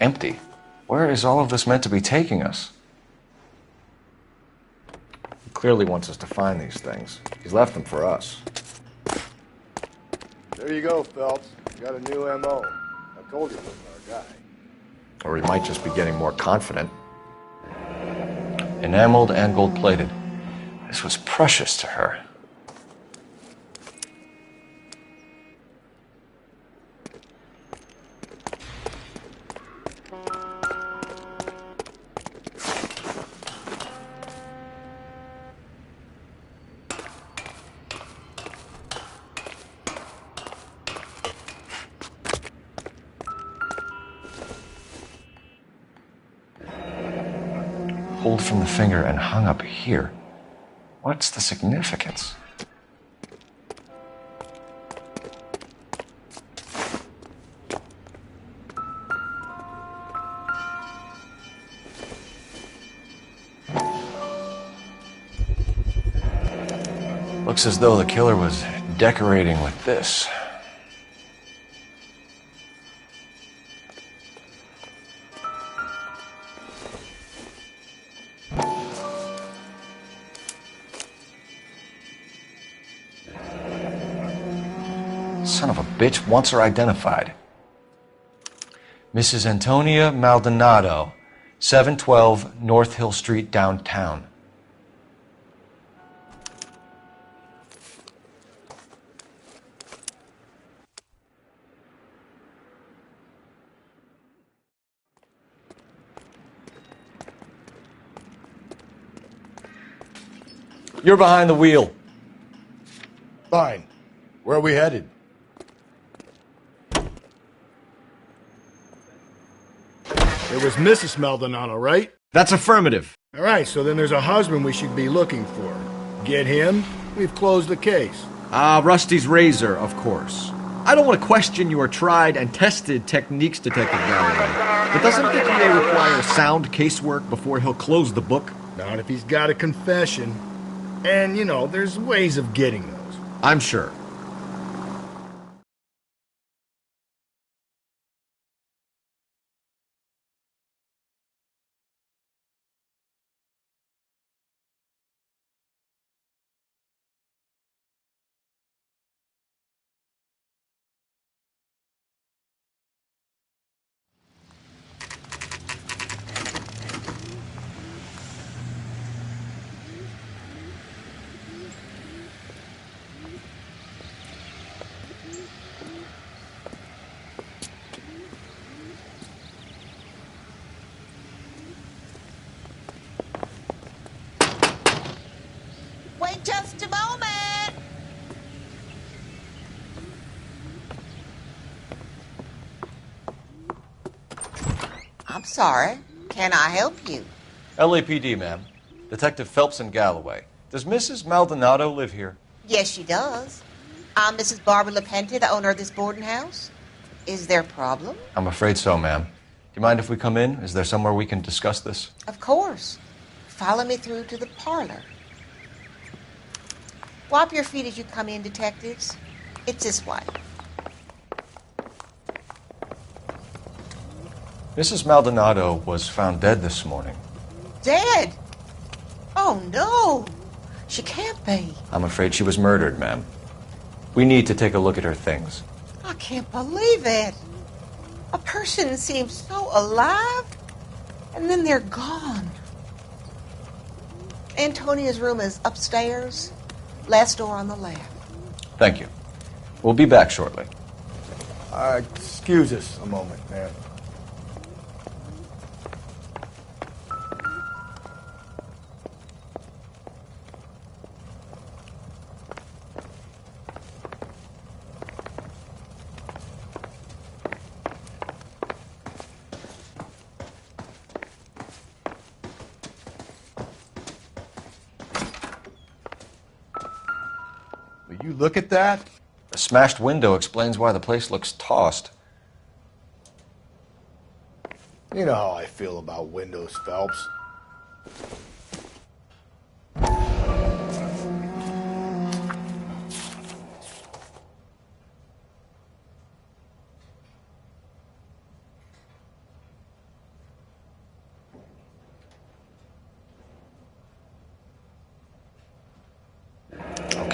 empty. Where is all of this meant to be taking us? He clearly wants us to find these things. He's left them for us. There you go, Phelps. You got a new M.O. I told you he wasn't our guy. Or he might just be getting more confident. Enameled and gold-plated. This was precious to her. Pulled from the finger and hung up here. What's the significance? Looks as though the killer was decorating with this. Son of a bitch wants her identified. Mrs. Antonia Maldonado, 712 North Hill Street, downtown. You're behind the wheel. Fine. Where are we headed? It was Mrs. Maldonado, right? That's affirmative. All right, so then there's a husband we should be looking for. Get him, we've closed the case. Rusty's razor, of course. I don't want to question your tried and tested techniques, Detective Galloway, but doesn't the DA require sound casework before he'll close the book? Not if he's got a confession. And, you know, there's ways of getting those. I'm sure. Wait just a moment. I'm sorry. Can I help you? LAPD, ma'am. Detective Phelps and Galloway. Does Mrs. Maldonado live here? Yes, she does. I'm Mrs. Barbara LaPenta, the owner of this boarding house. Is there a problem? I'm afraid so, ma'am. Do you mind if we come in? Is there somewhere we can discuss this? Of course. Follow me through to the parlor. Wipe your feet as you come in, detectives. It's this way. Mrs. Maldonado was found dead this morning. Dead? Oh, no. She can't be. I'm afraid she was murdered, ma'am. We need to take a look at her things. I can't believe it. A person seems so alive, and then they're gone. Antonia's room is upstairs, last door on the left. Thank you. We'll be back shortly. Excuse us a moment, ma'am. Will you look at that? The smashed window explains why the place looks tossed. You know how I feel about windows, Phelps.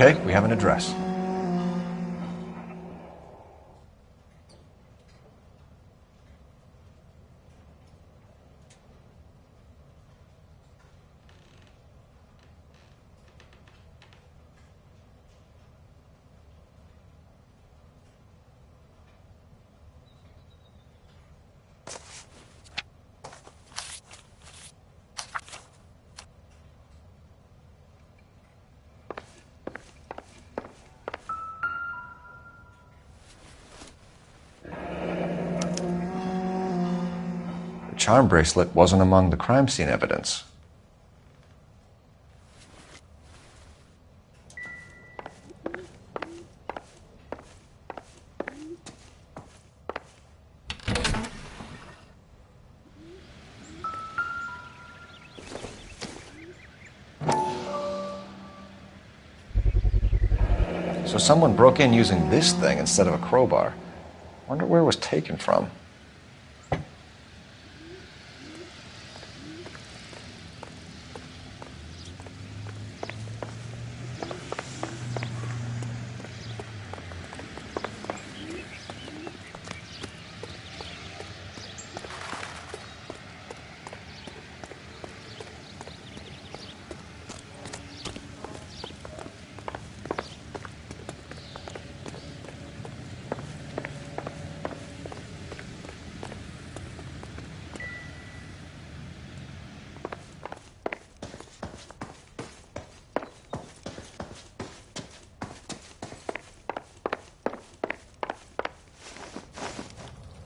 Okay, we have an address. The charm bracelet wasn't among the crime scene evidence. So someone broke in using this thing instead of a crowbar. Wonder where it was taken from.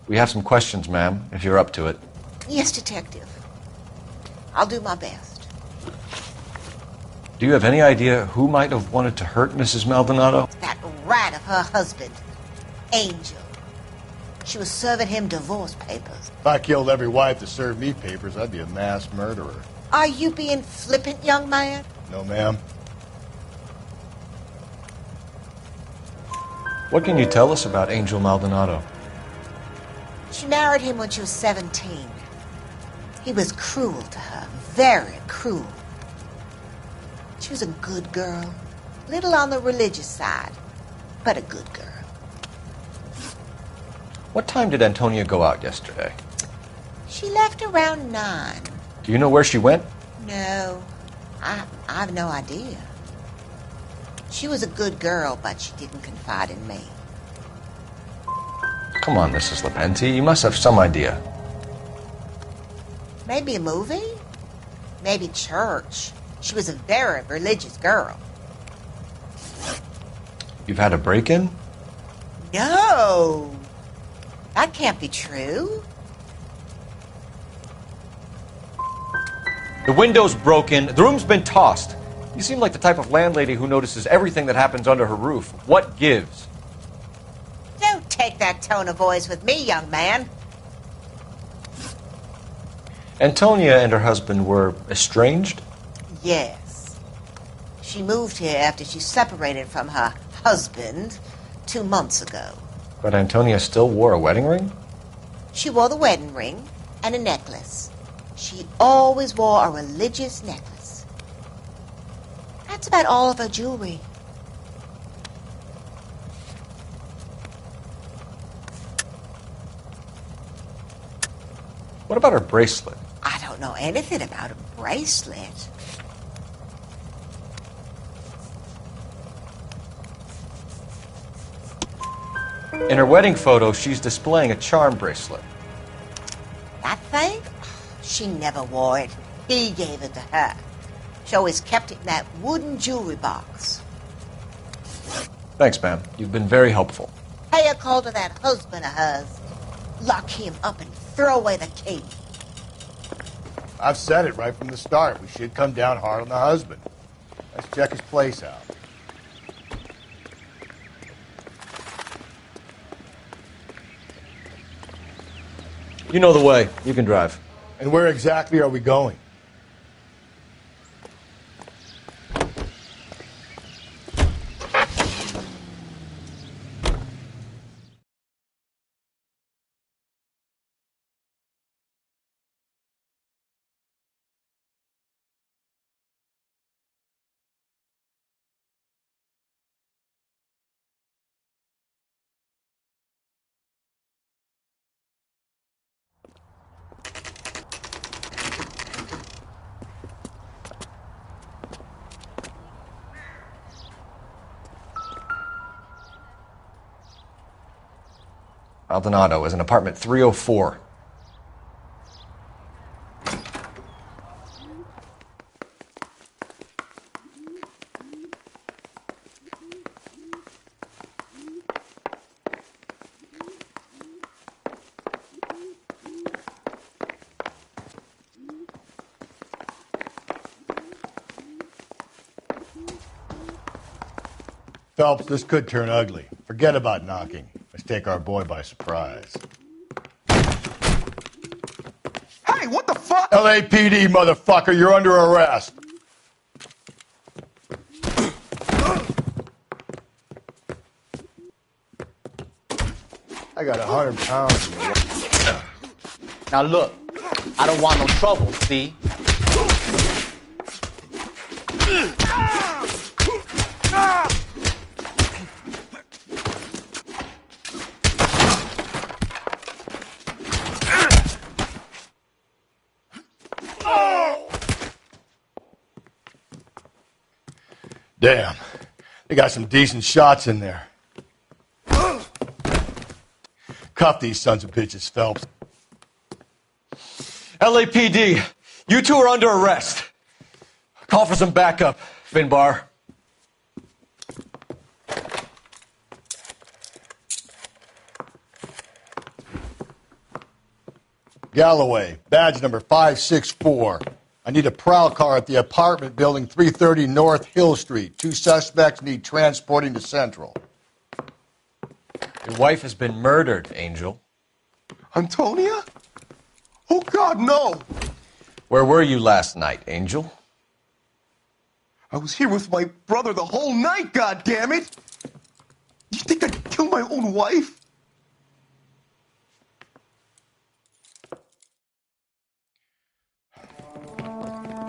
We have some questions, ma'am, if you're up to it. Yes, Detective. I'll do my best. Do you have any idea who might have wanted to hurt Mrs. Maldonado? That rat of her husband, Angel. She was serving him divorce papers. If I killed every wife that served me papers, I'd be a mass murderer. Are you being flippant, young man? No, ma'am. What can you tell us about Angel Maldonado? She married him when she was 17. He was cruel to her, very cruel. She was a good girl, little on the religious side, but a good girl. What time did Antonia go out yesterday? She left around 9. Do you know where she went? No, I've no idea. She was a good girl, but she didn't confide in me. Come on, Mrs. Lepenti, you must have some idea. Maybe a movie? Maybe church. She was a very religious girl. You've had a break-in? No! That can't be true. The window's broken, the room's been tossed. You seem like the type of landlady who notices everything that happens under her roof. What gives? Don't take that tone of voice with me, young man. Antonia and her husband were estranged? Yes. She moved here after she separated from her husband 2 months ago. But Antonia still wore a wedding ring? She wore the wedding ring and a necklace. She always wore a religious necklace. That's about all of her jewelry. What about her bracelet? I don't know anything about a bracelet. In her wedding photo, she's displaying a charm bracelet. That thing? She never wore it. He gave it to her. She always kept it in that wooden jewelry box. Thanks, ma'am. You've been very helpful. Pay a call to that husband of hers. Lock him up and throw away the key. I've said it right from the start. We should come down hard on the husband. Let's check his place out. You know the way. You can drive. And where exactly are we going? Maldonado is in apartment 304. Phelps, this could turn ugly. Forget about knocking. Let's take our boy by surprise. Hey, what the fuck? LAPD, motherfucker, you're under arrest. I got 100 pounds. Now look, I don't want no trouble, see? Damn, they got some decent shots in there. Cuff these sons of bitches, Phelps. LAPD, you two are under arrest. Call for some backup, Finbar. Galloway, badge number 564. I need a prowl car at the apartment building 330 North Hill Street. 2 suspects need transporting to Central. Your wife has been murdered, Angel. Antonia? Oh, God, no. Where were you last night, Angel? I was here with my brother the whole night, goddammit! You think I'd kill my own wife?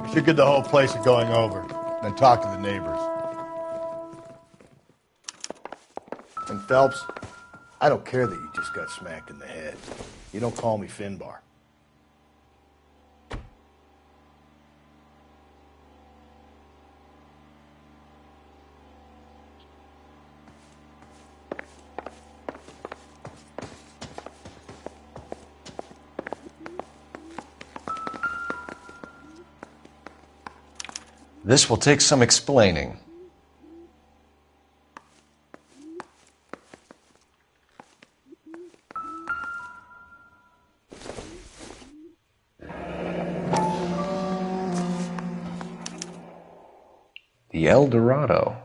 We should get the whole place going over, then talk to the neighbors. And Phelps, I don't care that you just got smacked in the head. You don't call me Finbar. This will take some explaining. The El Dorado.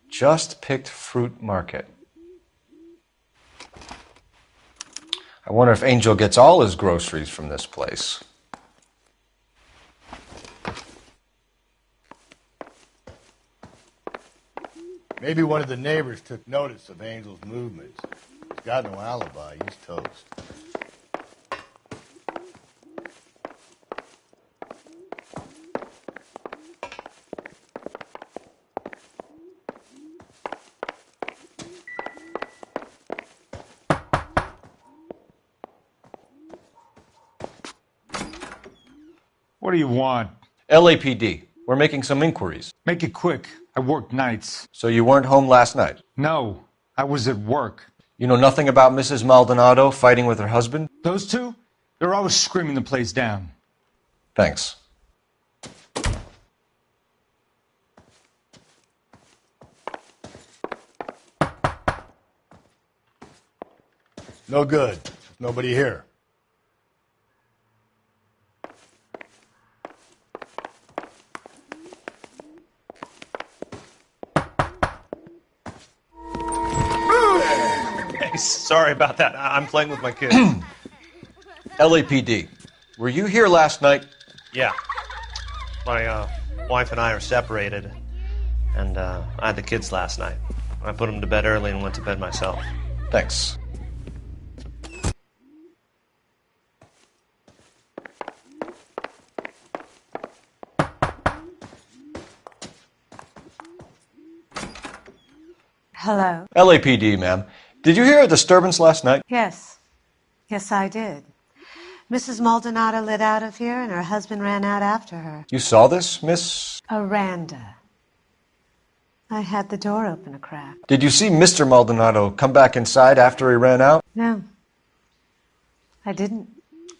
Just picked fruit market. I wonder if Angel gets all his groceries from this place. Maybe one of the neighbors took notice of Angel's movements. He's got no alibi. He's toast. What do you want? LAPD. We're making some inquiries. Make it quick. I work nights. So you weren't home last night? No, I was at work. You know nothing about Mrs. Maldonado fighting with her husband? Those two? They're always screaming the place down. Thanks. No good. Nobody here. Sorry about that. I'm playing with my kids. LAPD. Were you here last night? Yeah. My wife and I are separated, and I had the kids last night. I put them to bed early and went to bed myself. Thanks. Hello? LAPD, ma'am. Did you hear a disturbance last night? Yes. Yes, I did. Mrs. Maldonado lit out of here, and her husband ran out after her. You saw this, Miss? Aranda. I had the door open a crack. Did you see Mr. Maldonado come back inside after he ran out? No, I didn't.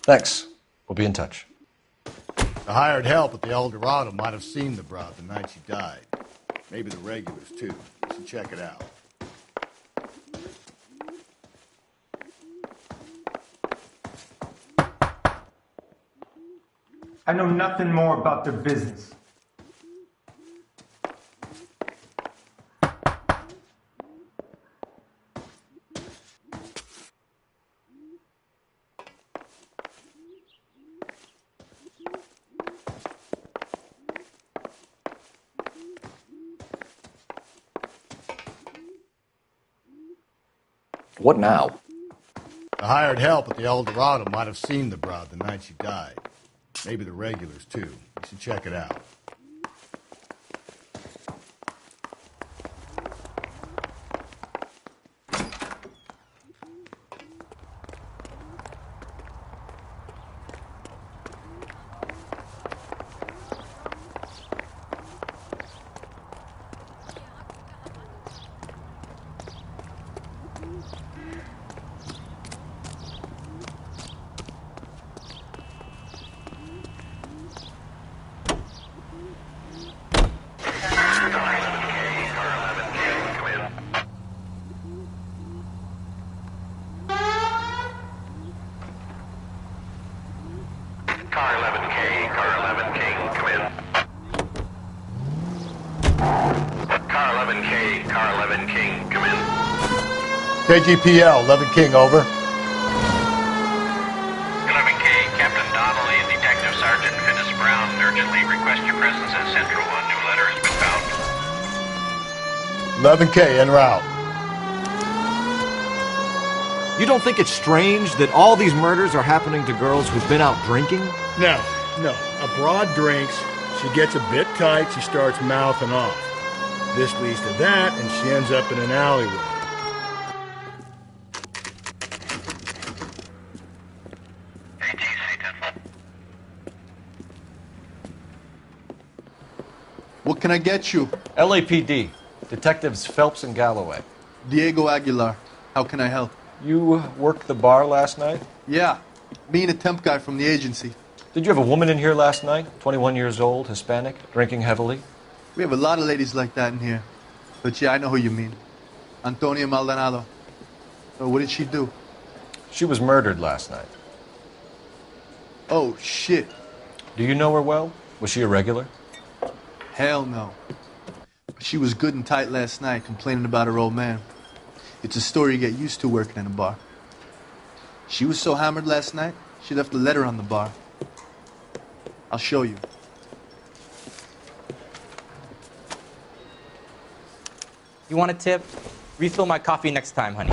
Thanks. We'll be in touch. The hired help at the El Dorado might have seen the broad the night she died. Maybe the regulars, too. You should check it out. I know nothing more about their business. What now? The hired help at the El Dorado might have seen the broad the night she died. Maybe the regulars, too. You should check it out. KGPL, 11 King, over. 11K, Captain Donnelly and Detective Sergeant Finis Brown urgently request your presence at Central. A new letter has been found. 11K, en route. You don't think it's strange that all these murders are happening to girls who've been out drinking? No. A broad drinks, she gets a bit tight, she starts mouthing off. This leads to that, and she ends up in an alleyway. What can I get you? LAPD. Detectives Phelps and Galloway. Diego Aguilar. How can I help? You worked the bar last night? Yeah. Me and a temp guy from the agency. Did you have a woman in here last night? 21 years old, Hispanic, drinking heavily? We have a lot of ladies like that in here. But yeah, I know who you mean. Antonia Maldonado. So what did she do? She was murdered last night. Oh, shit. Do you know her well? Was she a regular? Hell no. She was good and tight last night, complaining about her old man. It's a story you get used to working in a bar. She was so hammered last night, she left a letter on the bar. I'll show you. You want a tip? Refill my coffee next time, honey.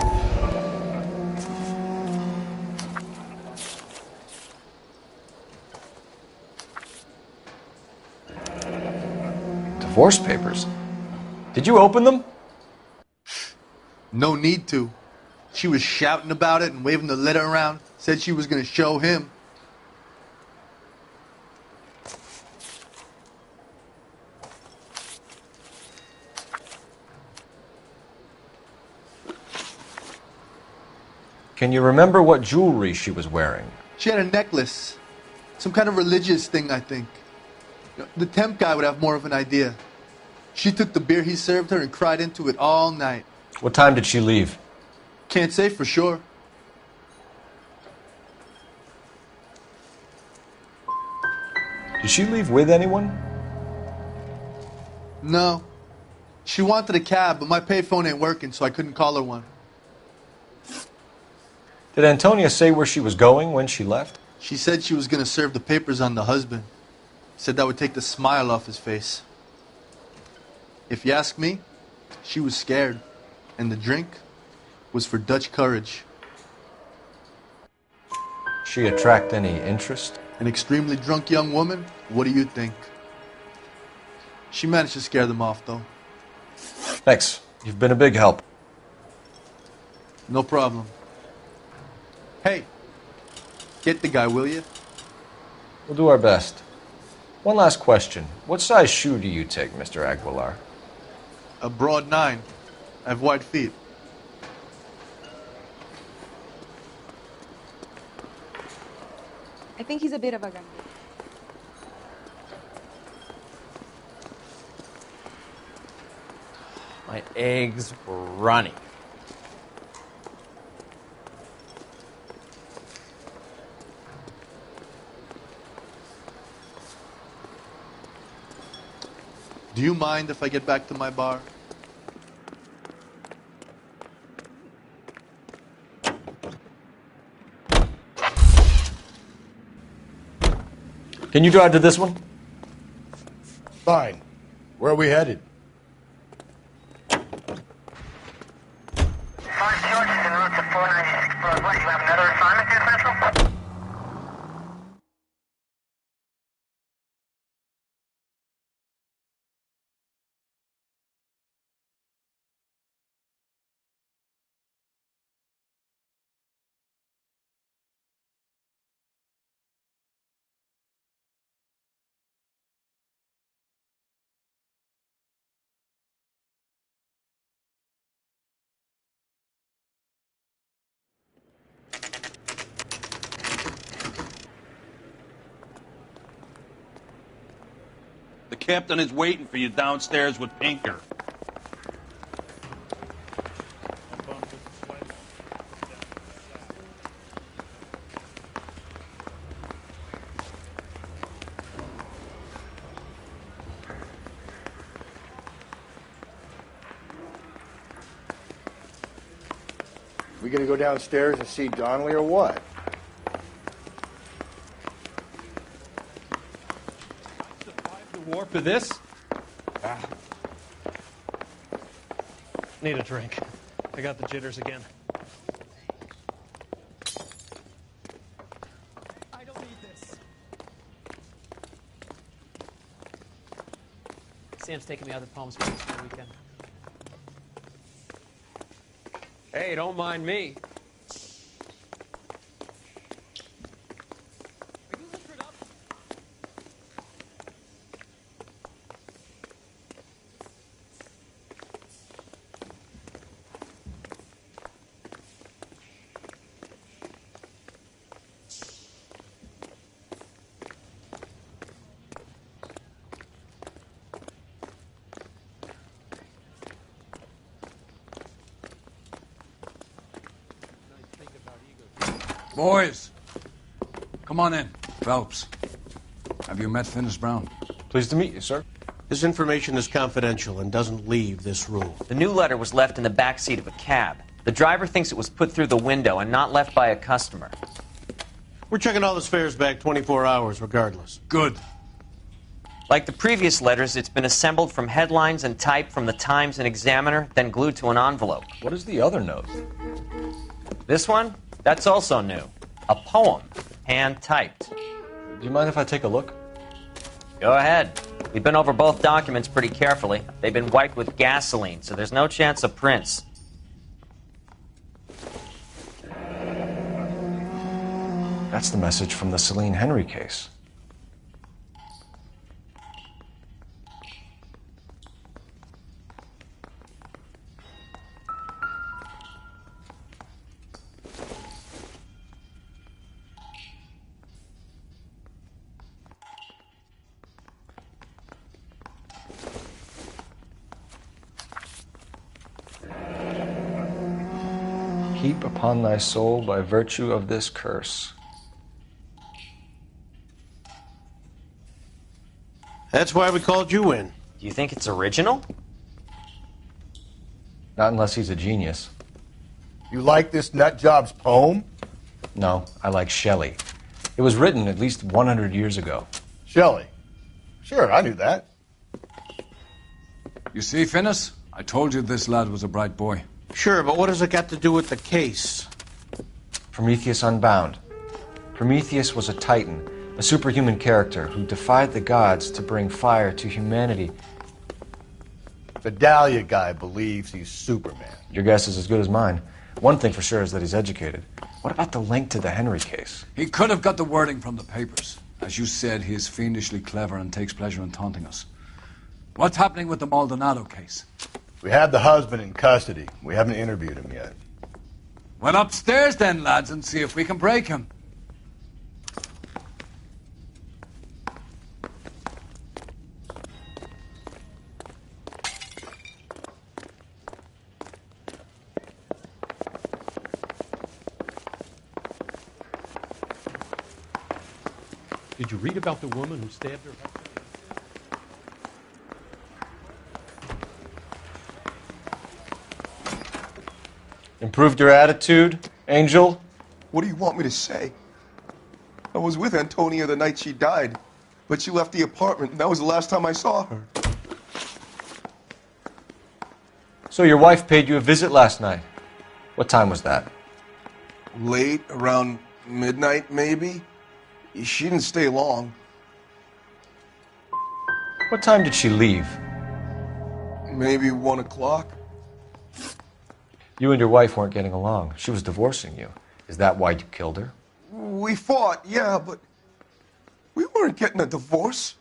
Divorce papers? Did you open them? No need to. She was shouting about it and waving the letter around. Said she was going to show him. Can you remember what jewelry she was wearing? She had a necklace. Some kind of religious thing, I think. The temp guy would have more of an idea. She took the beer he served her and cried into it all night. What time did she leave? Can't say for sure. Did she leave with anyone? No. She wanted a cab, but my payphone ain't working, so I couldn't call her one. Did Antonia say where she was going when she left? She said she was going to serve the papers on the husband. Said that would take the smile off his face. If you ask me, she was scared. And the drink was for Dutch courage. She attract any interest? An extremely drunk young woman? What do you think? She managed to scare them off, though. Thanks. You've been a big help. No problem. Hey, get the guy, will you? We'll do our best. One last question. What size shoe do you take, Mr. Aguilar? A broad 9. I have wide feet. I think he's a bit of a gun. My eggs were running. Do you mind if I get back to my bar? Can you drive to this one? Fine. Where are we headed? The captain is waiting for you downstairs with Pinker. We gonna go downstairs and see Donnelly or what? Warp of this? Need a drink. I got the jitters again. I don't need this. Sam's taking me out to Palm Springs for the weekend. Hey, don't mind me. Boys, come on in. Phelps, have you met Finis Brown? Pleased to meet you, sir. This information is confidential and doesn't leave this room. The new letter was left in the back seat of a cab. The driver thinks it was put through the window and not left by a customer. We're checking all the fares back 24 hours regardless. Good. Like the previous letters, it's been assembled from headlines and typed from the Times and Examiner, then glued to an envelope. What is the other note? This one? That's also new. A poem, hand-typed. Do you mind if I take a look? Go ahead. We've been over both documents pretty carefully. They've been wiped with gasoline, so there's no chance of prints. That's the message from the Celine Henry case. Heap upon thy soul by virtue of this curse. That's why we called you in. Do you think it's original? Not unless he's a genius. You like this nutjob's poem? No, I like Shelley. It was written at least 100 years ago. Shelley? Sure, I knew that. You see, Finis? I told you this lad was a bright boy. Sure, but what has it got to do with the case? Prometheus Unbound. Prometheus was a titan, a superhuman character who defied the gods to bring fire to humanity. The Dahlia guy believes he's Superman. Your guess is as good as mine. One thing for sure is that he's educated. What about the link to the Henry case? He could have got the wording from the papers. As you said, he is fiendishly clever and takes pleasure in taunting us. What's happening with the Maldonado case? We have the husband in custody. We haven't interviewed him yet. Well, upstairs then, lads, and see if we can break him. Did you read about the woman who stabbed her husband? Improved your attitude, Angel? What do you want me to say? I was with Antonia the night she died, but she left the apartment, and that was the last time I saw her. So your wife paid you a visit last night. What time was that? Late, around midnight, maybe? She didn't stay long. What time did she leave? Maybe 1 o'clock. You and your wife weren't getting along. She was divorcing you. Is that why you killed her? We fought, yeah, but we weren't getting a divorce.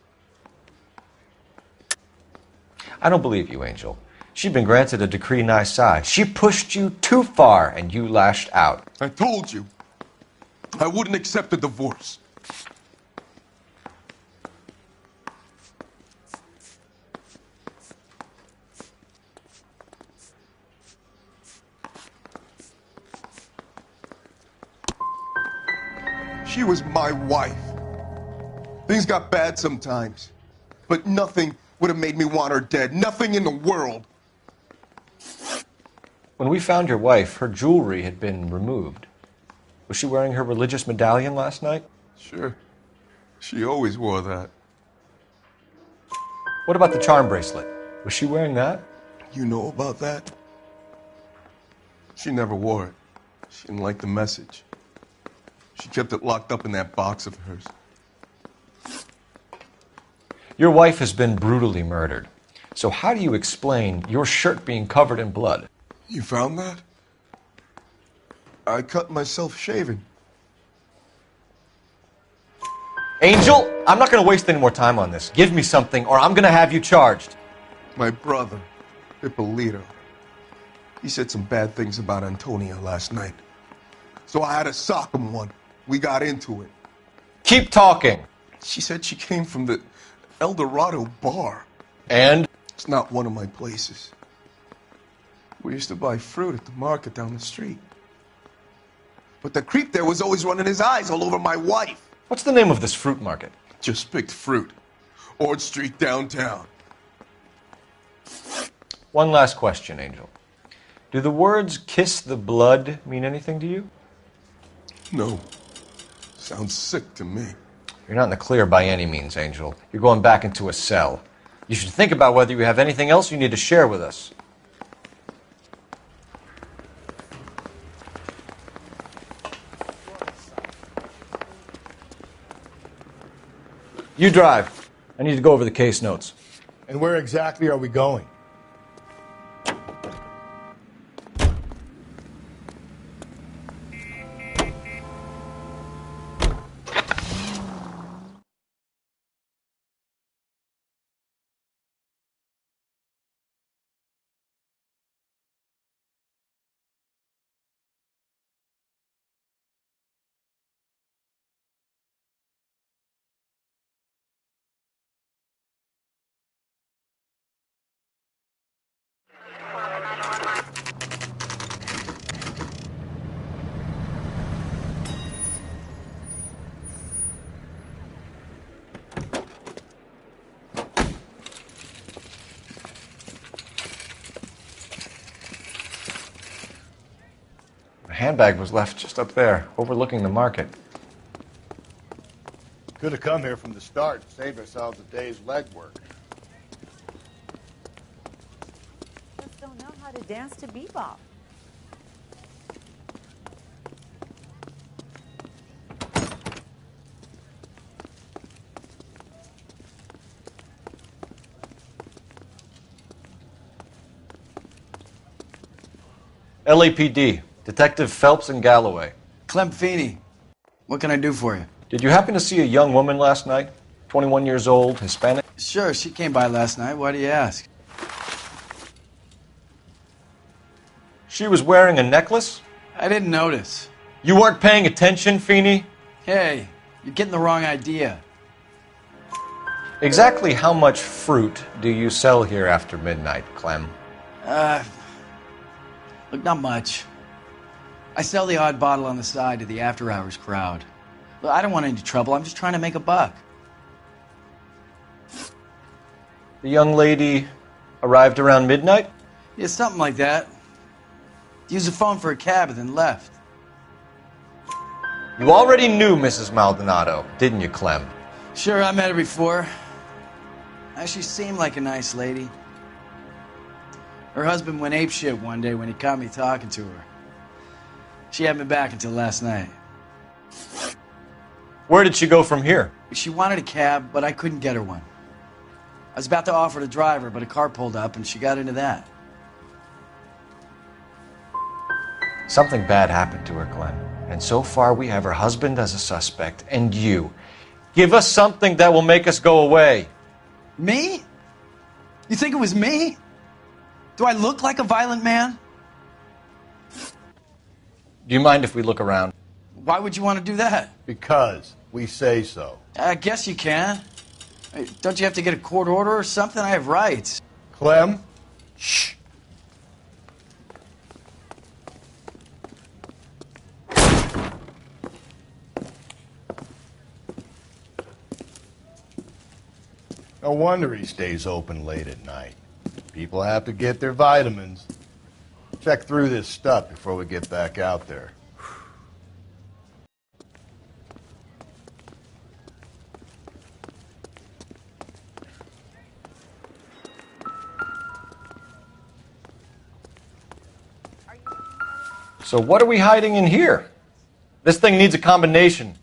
I don't believe you, Angel. She'd been granted a decree nisi. She pushed you too far, and you lashed out. I told you. I wouldn't accept a divorce. She was my wife. Things got bad sometimes, but nothing would have made me want her dead. Nothing in the world. When we found your wife, her jewelry had been removed. Was she wearing her religious medallion last night? Sure. She always wore that. What about the charm bracelet? Was she wearing that? You know about that? She never wore it. She didn't like the message. She kept it locked up in that box of hers. Your wife has been brutally murdered. So how do you explain your shirt being covered in blood? You found that? I cut myself shaving. Angel, I'm not going to waste any more time on this. Give me something or I'm going to have you charged. My brother, Ippolito, he said some bad things about Antonia last night. So I had to sock him one. We got into it. Keep talking. She said she came from the El Dorado bar. And? It's not one of my places. We used to buy fruit at the market down the street. But the creep there was always running his eyes all over my wife. What's the name of this fruit market? Just picked fruit. Ord Street downtown. One last question, Angel. Do the words kiss the blood mean anything to you? No. Sounds sick to me. You're not in the clear by any means, Angel. You're going back into a cell. You should think about whether you have anything else you need to share with us. You drive. I need to go over the case notes. And where exactly are we going? The handbag was left just up there, overlooking the market. Could have come here from the start and saved ourselves a day's legwork. Just don't know how to dance to bebop. LAPD, Detective Phelps and Galloway. Clem Feeney, what can I do for you? Did you happen to see a young woman last night? 21 years old, Hispanic? Sure, she came by last night. Why do you ask? She was wearing a necklace? I didn't notice. You weren't paying attention, Feeney? Hey, you're getting the wrong idea. Exactly how much fruit do you sell here after midnight, Clem? Look, not much. I sell the odd bottle on the side to the after-hours crowd. Look, I don't want any trouble. I'm just trying to make a buck. The young lady arrived around midnight? Yeah, something like that. Used the phone for a cab and then left. You already knew Mrs. Maldonado, didn't you, Clem? Sure, I met her before. She seemed like a nice lady. Her husband went apeshit one day when he caught me talking to her. She hadn't been back until last night. Where did she go from here? She wanted a cab, but I couldn't get her one. I was about to offer to drive her, but a car pulled up and she got into that. Something bad happened to her, Clem. And so far we have her husband as a suspect, and you. Give us something that will make us go away. Me? You think it was me? Do I look like a violent man? Do you mind if we look around? Why would you want to do that? Because we say so. I guess you can. Hey, don't you have to get a court order or something? I have rights. Clem? Shh. No wonder he stays open late at night. People have to get their vitamins. Check through this stuff before we get back out there. So what are we hiding in here? This thing needs a combination.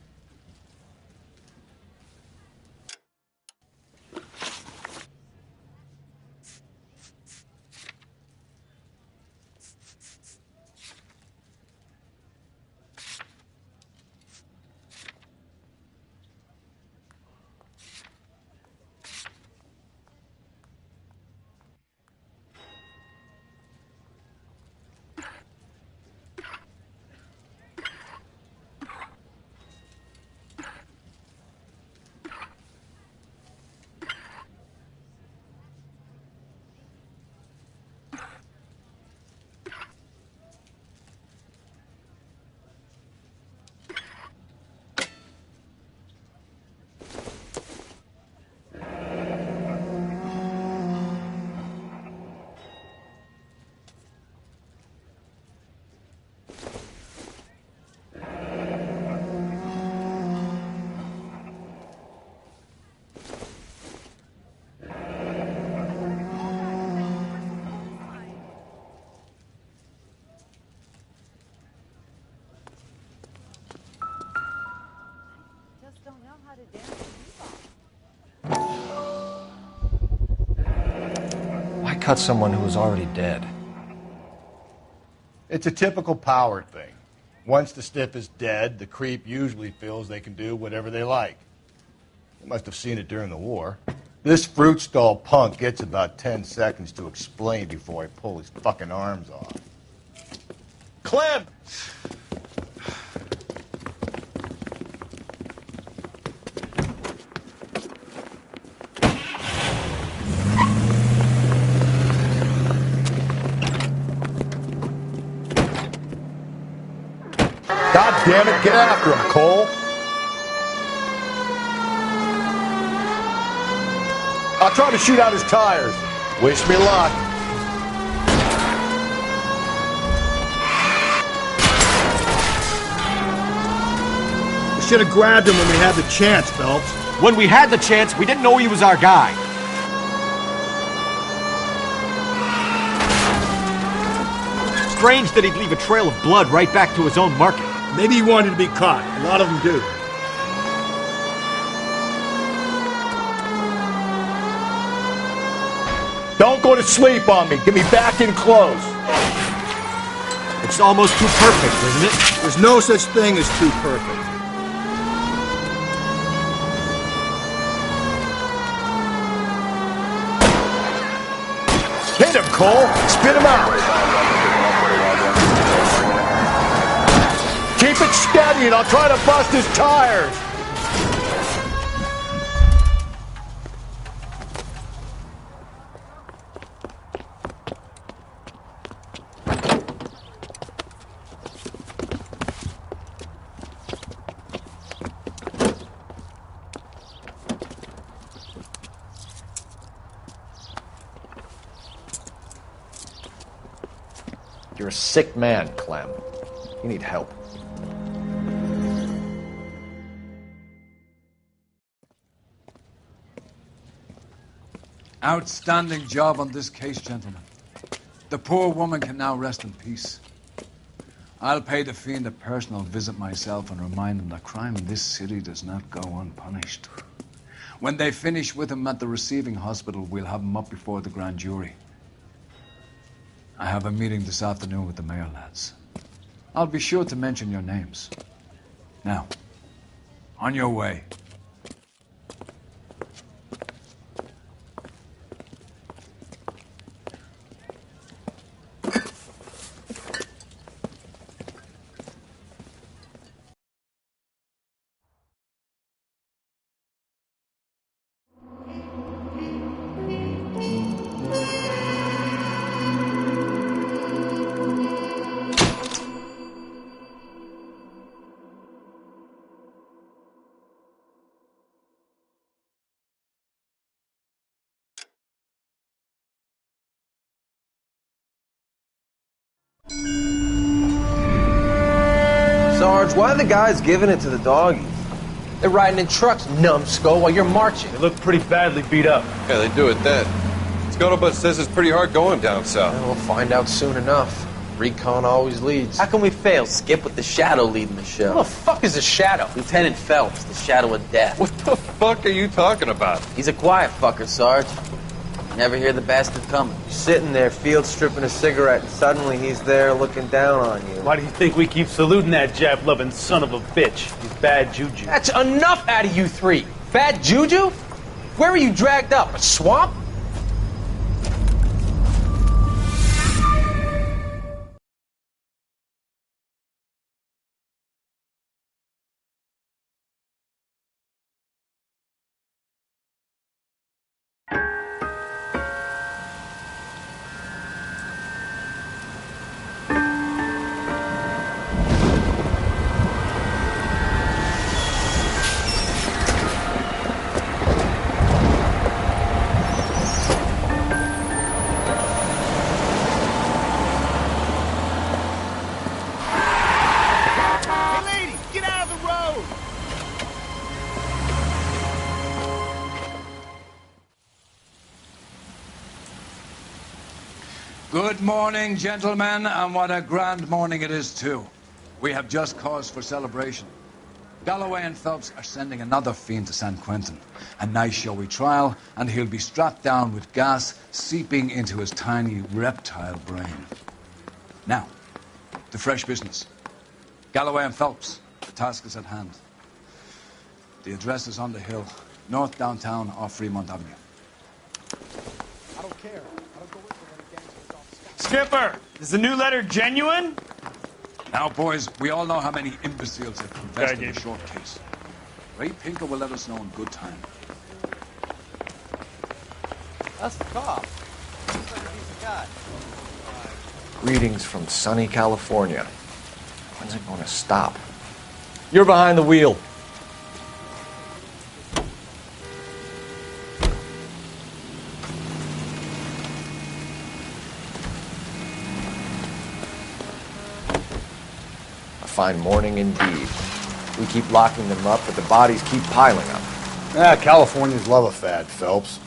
Why cut someone who was already dead? It's a typical power thing. Once the stiff is dead, the creep usually feels they can do whatever they like. You must have seen it during the war. This fruit stall punk gets about 10 seconds to explain before I pull his fucking arms off. Clem! God damn it, get after him, Cole. I'll try to shoot out his tires. Wish me luck. We should have grabbed him when we had the chance, Phelps. When we had the chance, we didn't know he was our guy. Strange that he'd leave a trail of blood right back to his own market. Maybe he wanted to be caught. A lot of them do. Don't go to sleep on me. Get me back in close. It's almost too perfect, isn't it? There's no such thing as too perfect. Hit him, Cole. Spit him out. Keep it steady and I'll try to bust his tires. You're a sick man, Clem. You need help. Outstanding job on this case, gentlemen. The poor woman can now rest in peace. I'll pay the fiend a personal visit myself and remind him that crime in this city does not go unpunished. When they finish with him at the receiving hospital, we'll have him up before the grand jury. I have a meeting this afternoon with the mayor lads. I'll be sure to mention your names. Now, on your way. Sarge, why are the guys giving it to the doggies? They're riding in trucks, numbskull, while you're marching. They look pretty badly beat up. Yeah, they do at that. Scuttlebutt says it's pretty hard going down south. We'll find out soon enough. Recon always leads. How can we fail? Skip with the Shadow leading the show. Who the fuck is the Shadow? Lieutenant Phelps, the Shadow of Death. What the fuck are you talking about? He's a quiet fucker, Sarge. Never hear the bastard coming. You're sitting there, field stripping a cigarette, and suddenly he's there looking down on you. Why do you think we keep saluting that Jap-loving son of a bitch? He's bad juju. That's enough out of you three. Bad juju? Where were you dragged up? A swamp? Good morning, gentlemen, and what a grand morning it is, too. We have just cause for celebration. Galloway and Phelps are sending another fiend to San Quentin. A nice showy trial, and he'll be strapped down with gas seeping into his tiny reptile brain. Now, to fresh business. Galloway and Phelps, the task is at hand. The address is on the hill, north downtown off Fremont Avenue. I don't care. Skipper, is the new letter genuine? Now, boys, we all know how many imbeciles have invested in a short case. Ray Pinker will let us know in good time. That's the cop. Looks like a decent guy. Greetings from sunny California. When's it going to stop? You're behind the wheel. Fine morning indeed. We keep locking them up, but the bodies keep piling up. Californians love a fad, Phelps.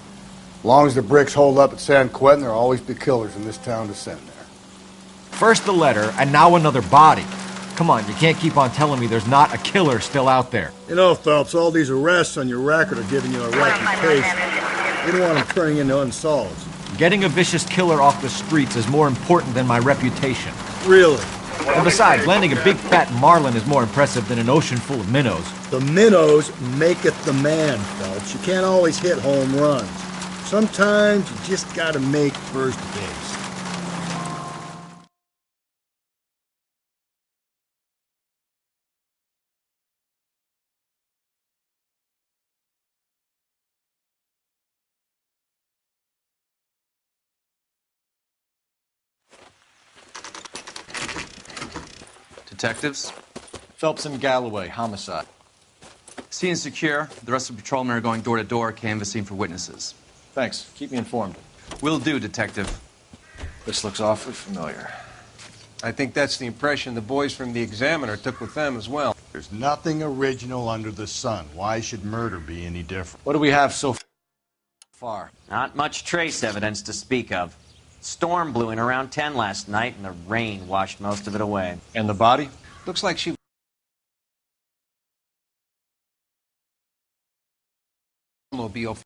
As long as the bricks hold up at San Quentin, there'll always be killers in this town to send there. First the letter, and now another body. Come on, you can't keep on telling me there's not a killer still out there. You know, Phelps, all these arrests on your record are giving you a reputation. You don't want them turning into unsolveds. Getting a vicious killer off the streets is more important than my reputation. Really? And besides, landing a big fat marlin is more impressive than an ocean full of minnows. The minnows maketh the man, Phelps. You can't always hit home runs. Sometimes you just gotta make first base. Detectives? Phelps and Galloway, homicide. Scene is secure. The rest of the patrolmen are going door to door, canvassing for witnesses. Thanks. Keep me informed. Will do, Detective. This looks awfully familiar. I think that's the impression the boys from the Examiner took with them as well. There's nothing original under the sun. Why should murder be any different? What do we have so far? Not much trace evidence to speak of. Storm blew in around 10 last night, and the rain washed most of it away. And the body? Looks like she... automobile